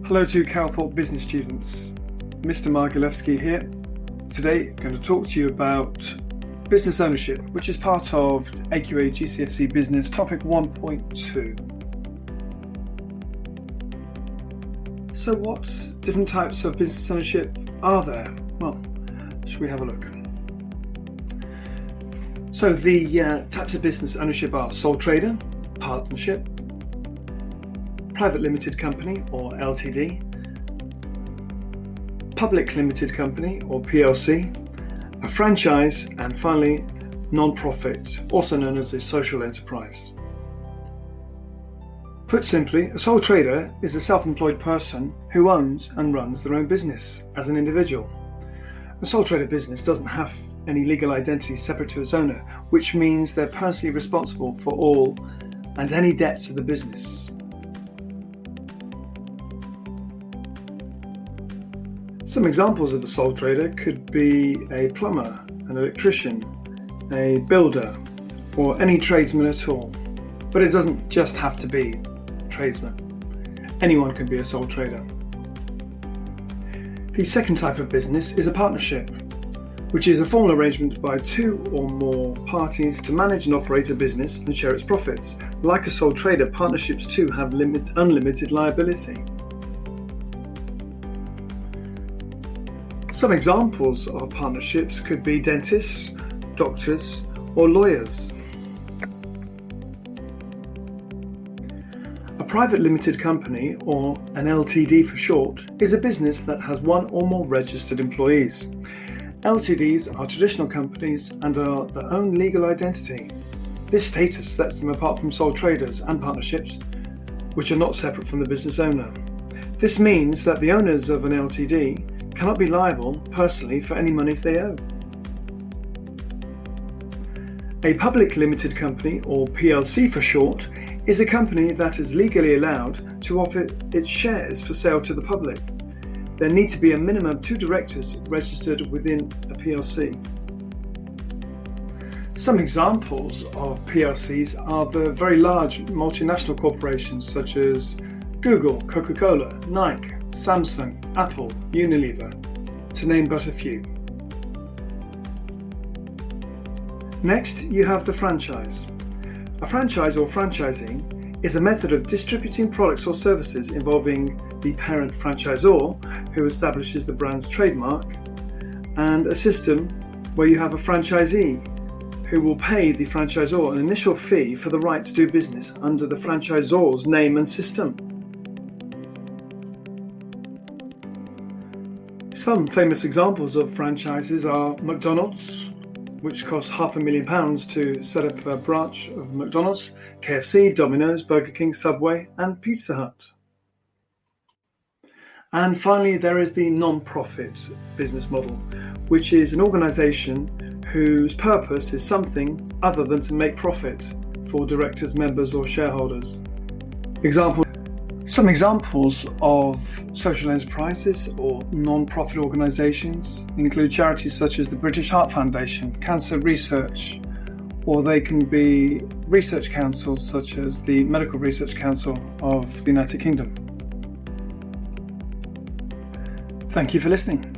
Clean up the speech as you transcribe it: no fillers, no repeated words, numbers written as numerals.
Hello to Calthorpe business students. Mr. Margilewski here. Today I'm going to talk to you about business ownership, which is part of AQA GCSE Business Topic 1.2. So what different types of business ownership are there? Well, should we have a look? So the types of business ownership are sole trader, partnership, private limited company or LTD, public limited company or PLC, a franchise, and finally non-profit, also known as a social enterprise. Put simply, a sole trader is a self-employed person who owns and runs their own business as an individual. A sole trader business doesn't have any legal identity separate to its owner, which means they're personally responsible for all and any debts of the business. Some examples of a sole trader could be a plumber, an electrician, a builder, or any tradesman at all. But it doesn't just have to be a tradesman. Anyone can be a sole trader. The second type of business is a partnership, which is a formal arrangement by two or more parties to manage and operate a business and share its profits. Like a sole trader, partnerships too have unlimited liability. Some examples of partnerships could be dentists, doctors, or lawyers. A private limited company, or an LTD for short, is a business that has one or more registered employees. LTDs are traditional companies and are their own legal identity. This status sets them apart from sole traders and partnerships, which are not separate from the business owner. This means that the owners of an LTD cannot be liable personally for any monies they owe. A public limited company, or PLC for short, is a company that is legally allowed to offer its shares for sale to the public. There need to be a minimum of 2 directors registered within a PLC. Some examples of PLCs are the very large multinational corporations such as Google, Coca-Cola, Nike, Samsung, Apple, Unilever, to name but a few. Next, you have the franchise. A franchise or franchising is a method of distributing products or services involving the parent franchisor, who establishes the brand's trademark, and a system where you have a franchisee who will pay the franchisor an initial fee for the right to do business under the franchisor's name and system. Some famous examples of franchises are McDonald's, which cost £500,000 to set up a branch of McDonald's, KFC, Domino's, Burger King, Subway, and Pizza Hut. And finally, there is the non-profit business model, which is an organisation whose purpose is something other than to make profit for directors, members, or shareholders. Some examples of social enterprises or non-profit organisations include charities such as the British Heart Foundation, Cancer Research, or they can be research councils such as the Medical Research Council of the United Kingdom. Thank you for listening.